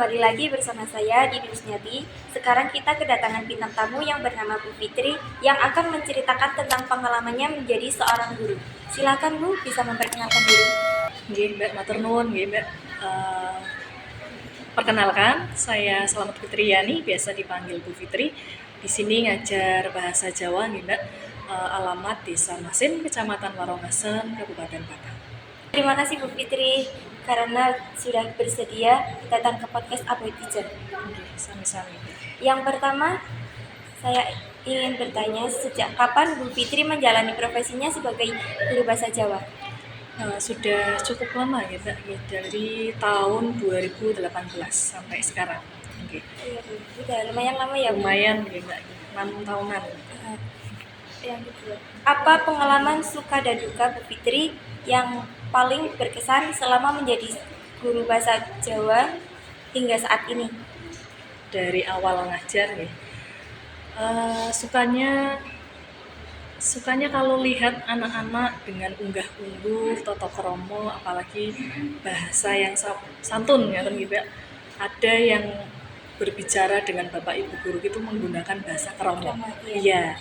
kembali lagi bersama saya Didi Rusnyati. Sekarang kita kedatangan bintang tamu yang bernama Bu Fitri yang akan menceritakan tentang pengalamannya menjadi seorang guru. Silakan Bu, bisa memperkenalkan diri. Nggih, Mbak, matur nuwun nggih, Mbak. Perkenalkan, saya Slamet Fitriani, biasa dipanggil Bu Fitri. Di sini ngajar bahasa Jawa nggih, Mbak. Alamat Desa Masin, Kecamatan Warongasen, Kabupaten Batang. Terima kasih Bu Fitri karena sudah bersedia datang ke podcast Aboy Teacher. Nggih, sami-sami. Yang pertama, saya ingin bertanya sejak kapan Bu Fitri menjalani profesinya sebagai guru bahasa Jawa? Sudah cukup lama ya, Mbak, ya, dari tahun 2018 sampai sekarang. Nggih. Iya Bu, sudah lumayan lama ya Bu. Lumayan nggih, Mbak, 6 tahunan. Yang kedua, apa pengalaman suka dan duka Bu Fitri yang paling berkesan selama menjadi guru bahasa Jawa hingga saat ini? Dari awal ngajar nih, sukanya kalau lihat anak-anak dengan unggah-ungguh toto kromo, apalagi bahasa yang santun ya kan gitu. Ada yang berbicara dengan bapak ibu guru itu menggunakan bahasa kromo. Iya.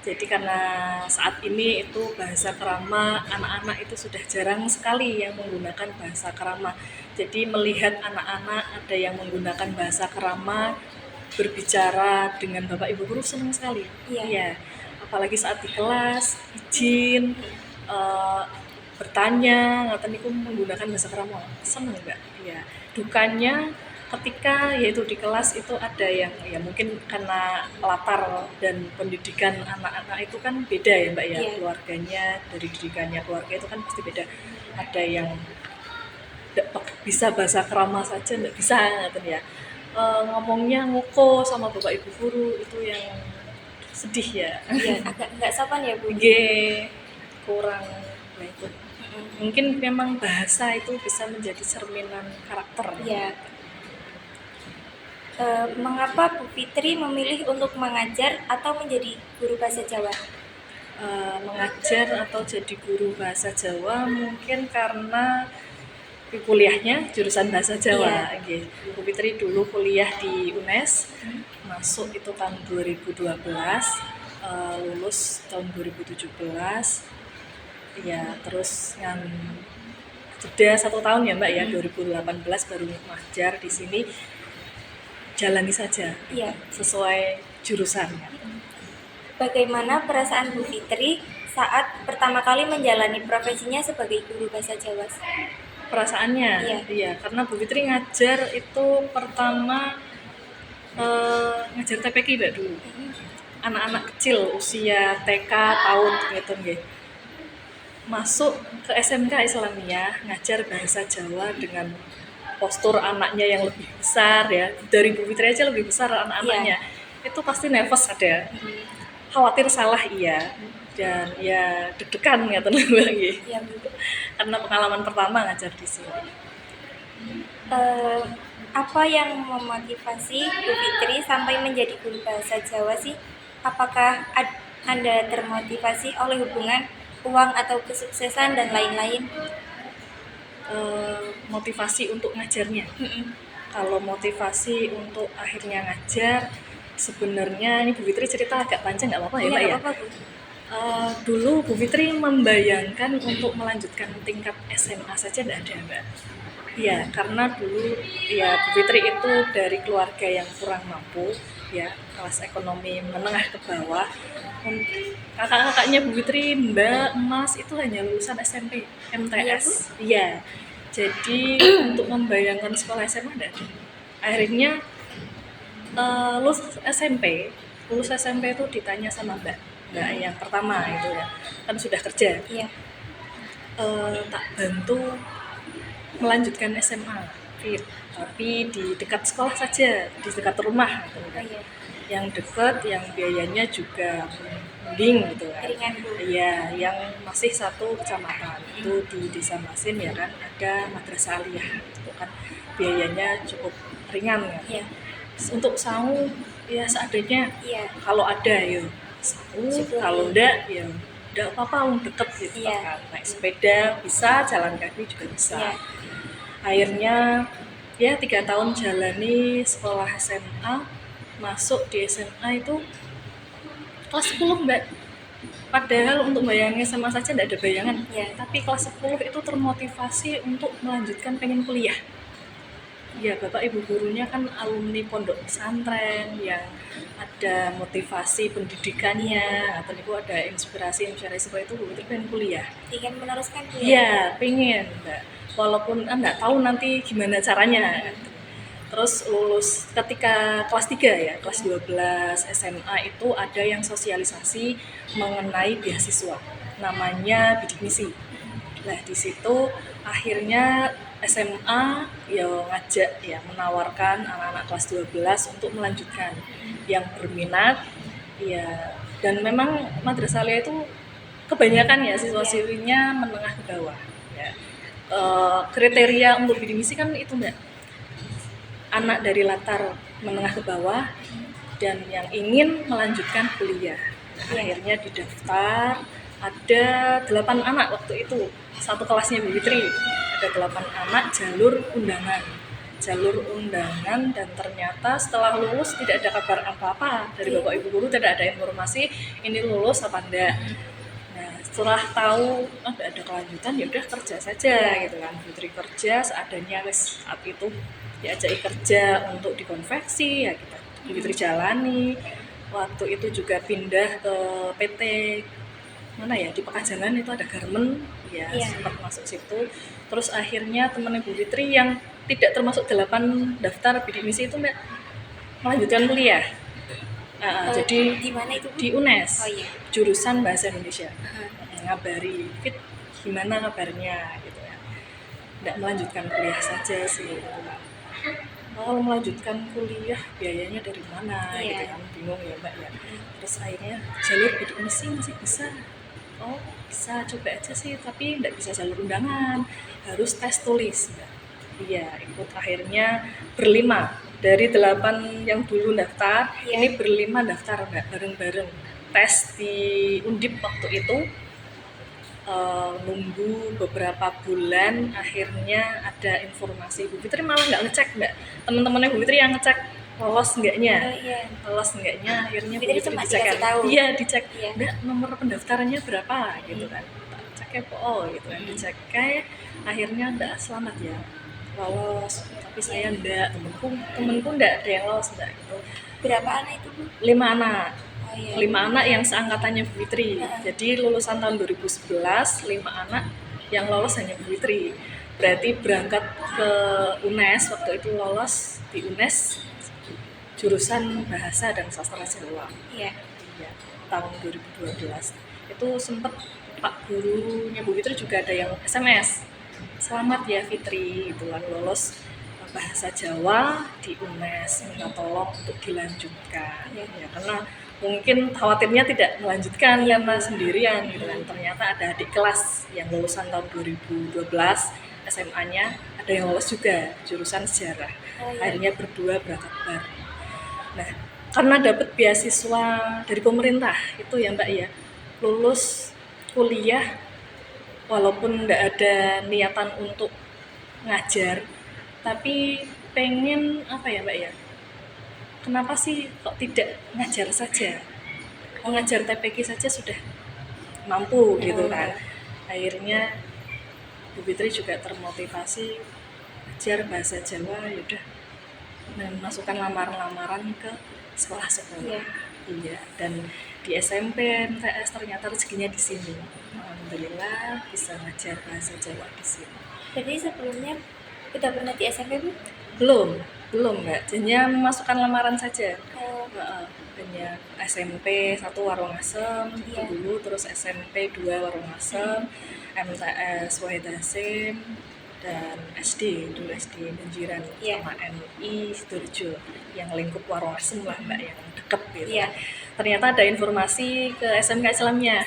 Jadi karena saat ini itu bahasa kerama, anak-anak itu sudah jarang sekali yang menggunakan bahasa kerama. Jadi melihat anak-anak ada yang menggunakan bahasa kerama berbicara dengan bapak ibu guru senang sekali. Iya. Apalagi saat di kelas izin bertanya, ngaten niku menggunakan bahasa kerama. Senang Mbak. Iya. Dukanya ketika yaitu di kelas itu ada yang ya mungkin karena latar dan pendidikan anak-anak itu kan beda ya Mbak ya, keluarganya dari didikannya keluarga itu kan pasti beda. Ada yang bisa bahasa kerama saja nggak bisa ngaten ya. Ngomongnya ngoko sama bapak ibu guru itu yang sedih ya. Iya, agak nggak sopan ya Bu. Nggih, kurang nah itu. Mungkin memang bahasa itu bisa menjadi cerminan karakter. Iya. Mengapa Bu Fitri memilih untuk mengajar atau menjadi guru bahasa Jawa? Mengajar atau jadi guru bahasa Jawa mungkin karena kuliahnya jurusan bahasa Jawa. Iya. Bu Fitri dulu kuliah di UNES, masuk itu tahun 2012, lulus tahun 2017. Ya, terus yang jeda 1 tahun ya Mbak ya, 2018 baru ngajar di sini. Jalani saja, sesuai jurusannya. Bagaimana perasaan Bu Fitri saat pertama kali menjalani profesinya sebagai guru bahasa Jawa? Perasaannya, iya, karena Bu Fitri ngajar itu pertama ngajar TPK Mbak dulu. Anak-anak kecil usia TK tahun gitu nggih. Masuk ke SMK Islamiyah ngajar bahasa Jawa dengan postur anaknya yang lebih besar ya, dari Bu Fitri aja lebih besar anak-anaknya. Itu pasti nervous ada. Khawatir salah iya. Dan ya deg-degan ngaten lagi. Karena pengalaman pertama ngajar di sini. Apa yang memotivasi Bu Fitri sampai menjadi guru bahasa Jawa sih? Apakah Anda termotivasi oleh hubungan uang atau kesuksesan dan lain-lain? Motivasi untuk ngajarnya. Kalau motivasi untuk akhirnya ngajar, sebenarnya ini Bu Fitri cerita agak panjang nggak apa-apa ya Mbak ya? Dulu Bu Fitri membayangkan untuk melanjutkan tingkat SMA saja nggak ada Mbak. Ya, karena dulu ya Bu Fitri itu dari keluarga yang kurang mampu, ya kelas ekonomi menengah ke bawah. Kakak-kakaknya Bu Fitri, Mbak, Mas itu hanya lulusan SMP, MTS. Iya. Jadi untuk membayangkan sekolah SMA enggak ada. Akhirnya lulus SMP itu ditanya sama Mbak yang pertama itu ya, kan sudah kerja. Tak bantu melanjutkan SMA, tapi di dekat sekolah saja, di dekat rumah gitu kan. Yang dekat, yang biayanya juga mending gitu kan. Iya, yang masih satu kecamatan itu di Desa Masin ya kan, ada Madrasah Aliyah itu kan biayanya cukup ringan ya. Untuk saung ya seadanya, kalau ada ya saung, kalau enggak ya enggak apa-apa, deket gitu kan. Naik sepeda bisa, jalan kaki juga bisa. Akhirnya Ya 3 tahun jalani sekolah SMA, masuk di SMA itu kelas 10 Mbak. Padahal untuk bayangin SMA saja tidak ada bayangan, Ya. tapi kelas 10 itu termotivasi untuk melanjutkan pengen kuliah. Ya, Bapak Ibu gurunya kan alumni pondok pesantren yang ada motivasi pendidikannya, atau itu ada inspirasi seperti itu, Bu Fitri pengen kuliah. Ingin meneruskan kuliah? Iya, pengen Mbak. Walaupun nggak tahu nanti gimana caranya. Terus lulus ketika kelas 3 ya, kelas 12 SMA itu ada yang sosialisasi mengenai beasiswa. Namanya bidik misi. Nah, di situ akhirnya SMA ya ngajak ya menawarkan anak-anak kelas 12 untuk melanjutkan yang berminat ya, dan memang Madrasah Alia itu kebanyakan ya siswa-siswinya menengah ke bawah ya. Kriteria untuk bidik misi kan itu Mbak, anak dari latar menengah ke bawah dan yang ingin melanjutkan kuliah. Akhirnya didaftar, ada 8 anak waktu itu, satu kelasnya Bu Fitri, ada 8 anak jalur undangan, dan ternyata setelah lulus tidak ada kabar apa-apa dari Bapak Ibu guru, tidak ada informasi ini lulus apa enggak. Nah, setelah tahu tidak ada kelanjutan, ya udah kerja saja gitu kan. Fitri kerja seadanya saat itu, diajak kerja untuk dikonveksi ya kita Fitri jalani. Waktu itu juga pindah ke PT mana ya, di Pekajangan itu ada garmen ya, sempat masuk situ. Terus akhirnya teman Ibu Fitri yang tidak termasuk 8 daftar bidik misi itu Mbak melanjutkan kuliah. Jadi di mana itu? Di UNES. Oh, iya. Jurusan Bahasa Indonesia. Ngabari, Fit gimana kabarnya gitu ya. Nggak melanjutkan kuliah saja sih. Kalau melanjutkan kuliah biayanya dari mana gitu kan, bingung ya Mbak ya. Terus akhirnya jalur bidik misi masih bisa. Oh bisa, coba aja sih, tapi nggak bisa jalur undangan, harus tes tulis Mbak. Iya, ikut akhirnya berlima dari 8 yang dulu daftar, ini berlima daftar Mbak, bareng-bareng tes di Undip waktu itu. Nunggu beberapa bulan, akhirnya ada informasi. Bu Fitri malah nggak ngecek Mbak, teman-temannya Bu Fitri yang ngecek lolos enggaknya. Akhirnya Bu Fitri dicek kan, dicek Mbak nomor pendaftarannya berapa gitu kan, ceknya gitu kan, dicek akhirnya enggak, selamat ya lolos, tapi saya enggak, temenku enggak ada yang lolos Mbak gitu. Berapa anak itu Bu? 5 anak. 5 anak yang seangkatannya Bu Fitri. Jadi lulusan tahun 2011, 5 anak yang lolos hanya Bu Fitri. Berarti berangkat ke UNES, waktu itu lolos di UNES jurusan Bahasa dan Sastra Jawa. Iya, tahun 2012. Itu sempat Pak gurunya Bu Fitri juga ada yang SMS. Selamat ya Fitri, itu kan lolos Bahasa Jawa di UNES, minta tolong untuk dilanjutkan. Ya, karena mungkin khawatirnya tidak melanjutkan karena sendirian gitu kan. Ternyata ada adik kelas yang lulusan tahun 2012 SMA-nya ada yang lolos juga jurusan sejarah. Akhirnya berdua berangkat bareng. Nah, karena dapat beasiswa dari pemerintah itu ya Mbak ya, lulus kuliah walaupun nggak ada niatan untuk ngajar, tapi pengen apa ya Mbak ya, kenapa sih kok tidak ngajar saja, mengajar TPQ saja sudah mampu gitu kan. Akhirnya Bu Fitri juga termotivasi ngajar bahasa Jawa, yaudah, dan masukkan lamaran-lamaran ke sekolah-sekolah. Iya, dan di SMP MTS ternyata rezekinya di sini. Alhamdulillah bisa ngajar bahasa Jawa di sini. Jadi sebelumnya udah pernah di SMP Bu? Belum Mbak, hanya memasukkan lamaran saja. Hanya SMP 1 Warungasem itu dulu, terus SMP 2 Warungasem, MTS Wahid Hasim, dan SD Benjiran sama MI Sidoarjo yang lingkup Warungasem lah Mbak, yang deket gitu. Ternyata ada informasi ke SMK Islamnya,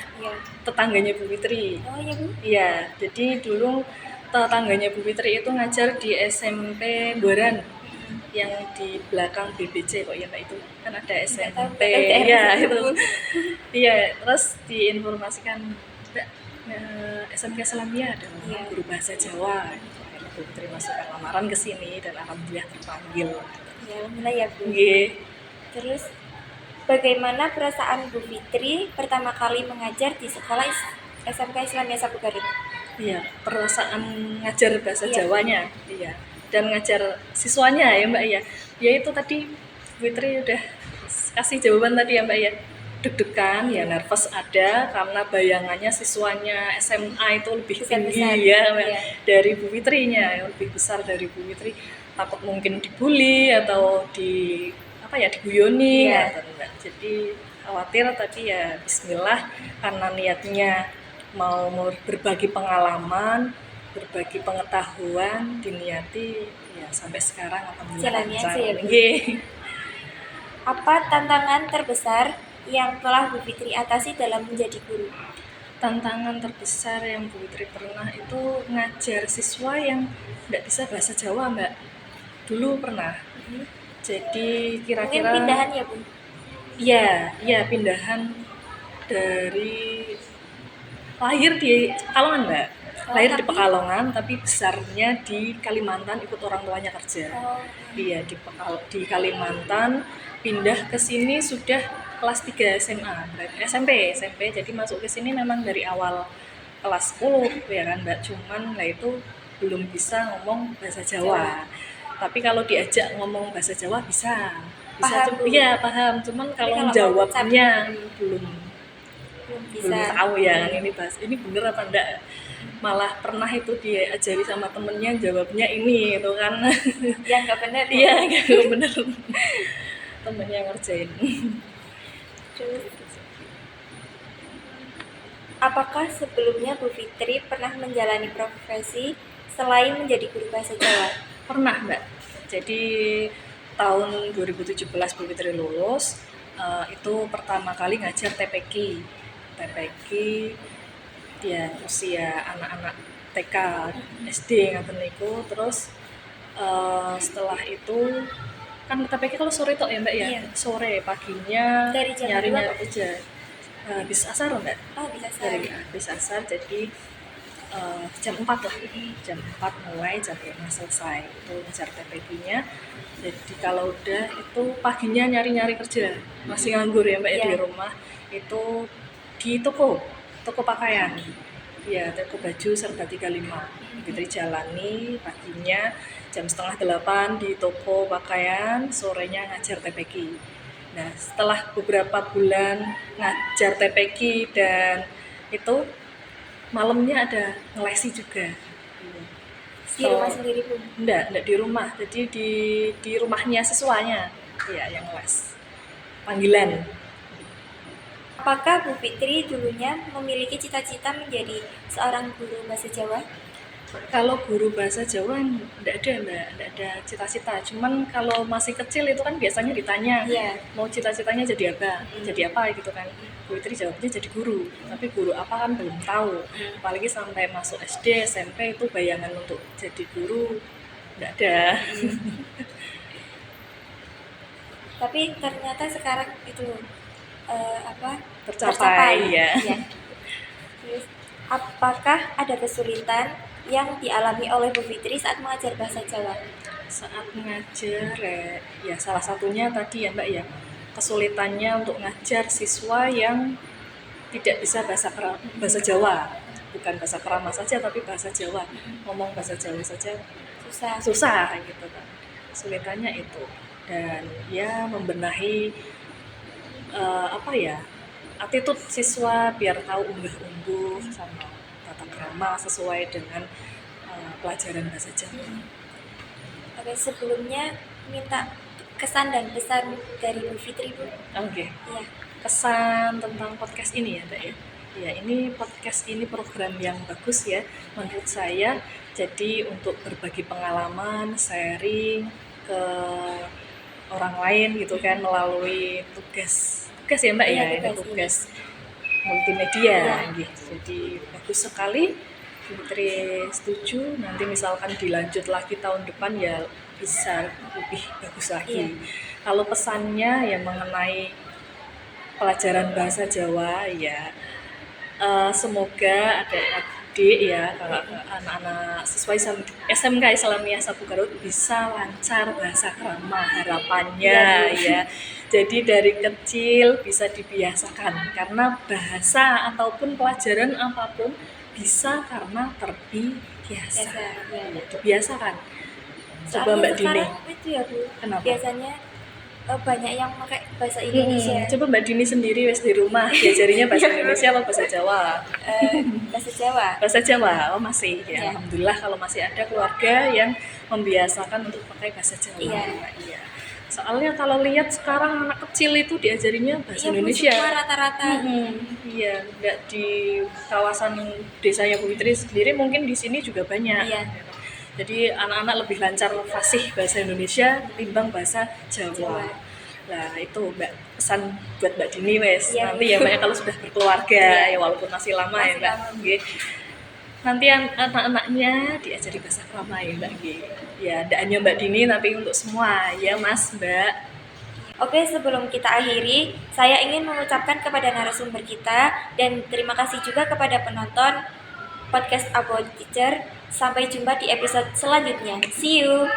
tetangganya Bu Fitri. Oh iya Bu? Iya, jadi dulu tetangganya Bu Fitri itu ngajar di SMP Boran yang di belakang BBC kok ya Mbak, itu kan ada SMP ya itu. Iya, terus diinformasikan Mbak, SMK Islamia ada guru bahasa Jawa. Bu Fitri masukkan lamaran ke sini dan alhamdulillah terpanggil. Ya, alhamdulillah ya Bu. Nggih. Terus bagaimana perasaan Bu Fitri pertama kali mengajar di sekolah SMK Islamiyah Sapu Garut? Iya, perasaan ngajar bahasa Iya. Jawanya, iya, dan ngajar siswanya ya Mbak ya. Ya itu tadi Fitri udah kasih jawaban tadi ya Mbak ya. Deg-degan, ya nervous ada karena bayangannya siswanya SMA itu lebih Besar-besar, tinggi ya Mbak, iya. dari Bu Fitrinya, yang lebih besar dari Bu Fitri. Takut mungkin dibully atau diguyoni Iya. atau enggak. Jadi khawatir tapi ya bismillah karena niatnya mau berbagi pengalaman, berbagi pengetahuan, diniati ya sampai sekarang alhamdulillah Jalani aja ya, Bu. Nggih. Apa tantangan terbesar yang telah Bu Fitri atasi dalam menjadi guru? Tantangan terbesar yang Bu Fitri pernah itu ngajar siswa yang tidak bisa bahasa Jawa Mbak. Dulu pernah. Jadi Mungkin kira-kira pindahan ya Bu? Iya pindahan dari lahir di Pekalongan Mbak. Lahir di Pekalongan tapi besarnya di Kalimantan, ikut orang tuanya kerja. Iya di Kalimantan, pindah ke sini sudah kelas 3 SMA, SMP. Jadi masuk ke sini memang dari awal kelas 10 ya kan Mbak, cuman lah itu belum bisa ngomong bahasa Jawa. Tapi kalau diajak ngomong bahasa Jawa bisa Paham, Bu. iya paham, cuman kalau kalau jawabnya belum bisa. tahu ya kan ini bener apa enggak. Malah pernah itu diajari sama temennya, jawabnya ini itu kan Ya nggak benar. iya nggak bener temennya ngerjain. Terus, apakah sebelumnya Bu Fitri pernah menjalani profesi selain menjadi guru bahasa Jawa? Pernah Mbak, jadi tahun 2017 Bu Fitri lulus, itu pertama kali ngajar TPQ ya usia anak-anak TK, SD ngaten niku. Terus setelah itu kan TPQ kalau sore tok ya Mbak ya. Iya. Sore, paginya Dari jam nyari-nyari berapa? aja. Habis asar Mbak. Oh, bisa Dari habis asar jadi jam 4 lah. Jam 4 mulai jam 5 selesai. Itu ngajar TPQ-nya. Jadi kalau udah itu paginya nyari-nyari kerja. Masih nganggur ya Mbak ya di rumah. Itu di toko pakaian. Ya, toko baju serba 35. Fitri jalani paginya jam 7:30 di toko pakaian, sorenya ngajar TPQ. Nah, setelah beberapa bulan ngajar TPQ dan itu malamnya ada ngelesi juga. Di rumah sendiri Bu? Enggak di rumah. Jadi di rumahnya siswanya. Iya, yang les. Panggilan. Apakah Bu Fitri dulunya memiliki cita-cita menjadi seorang guru bahasa Jawa? Kalau guru bahasa Jawa enggak ada Mbak, enggak ada cita-cita. Cuman kalau masih kecil itu kan biasanya ditanya, mau cita-citanya jadi apa? Jadi apa gitu kan. Bu Fitri jawabnya jadi guru. Tapi guru apa kan belum tahu. Apalagi sampai masuk SD, SMP itu bayangan untuk jadi guru enggak ada. Tapi ternyata sekarang itu tercapai ya. Terus, apakah ada kesulitan yang dialami oleh Bu Fitri saat mengajar bahasa Jawa? Saat mengajar ya salah satunya tadi ya Mbak ya, kesulitannya untuk ngajar siswa yang tidak bisa bahasa Jawa, bukan bahasa Krama saja tapi bahasa Jawa, ngomong bahasa Jawa saja susah gitu kan. Kesulitannya itu, dan ya membenahi attitude siswa biar tahu unggah-ungguh sama tata krama sesuai dengan pelajaran bahasa Jawa. Oke, sebelumnya minta kesan dan pesan dari Bu Fitri Bu. Oke. Iya. Kesan tentang podcast ini ya Mbak ya. Ya, ini podcast ini program yang bagus ya menurut saya. Jadi untuk berbagi pengalaman, sharing ke orang lain gitu kan melalui tugas ya Mbak ya, ini tugas multimedia gitu. Jadi bagus sekali. Fitri setuju, nanti misalkan dilanjut lagi tahun depan ya bisa lebih bagus lagi. Kalau pesannya ya mengenai pelajaran bahasa Jawa ya, semoga adik ya, kalau anak-anak siswa SMK Islamiyah Sabu Garut bisa lancar bahasa krama harapannya ya. Jadi dari kecil bisa dibiasakan karena bahasa ataupun pelajaran apapun bisa karena terbiasa. Dibiasakan. Coba Soalnya Mbak Dini. sekarang itu ya Bu, Kenapa? biasanya banyak yang pakai bahasa Indonesia. Coba Mbak Dini sendiri wes di rumah diajarinya bahasa Indonesia apa bahasa Jawa? Bahasa Jawa. Bahasa Jawa, oh masih ya. Alhamdulillah kalau masih ada keluarga yang membiasakan untuk pakai bahasa Jawa. Iya. Soalnya kalau lihat sekarang anak kecil itu diajarinya bahasa Indonesia. Semua rata-rata. Iya, nggak di kawasan desanya Bu Fitri sendiri, mungkin di sini juga banyak. Iya. Jadi anak-anak lebih lancar fasih bahasa Indonesia ketimbang bahasa Jawa. Nah itu Mbak, pesan buat Mbak Dini wes. Nanti ya Mbak kalau sudah berkeluarga ya walaupun masih lama ya Mbak. Nanti anak-anaknya diajari bahasa krama ya Mbak. Ya tidak hanya Mbak Dini tapi untuk semua ya Mas Mbak. Oke, sebelum kita akhiri, saya ingin mengucapkan kepada narasumber kita dan terima kasih juga kepada penonton podcast About Teacher. Sampai jumpa di episode selanjutnya. See you!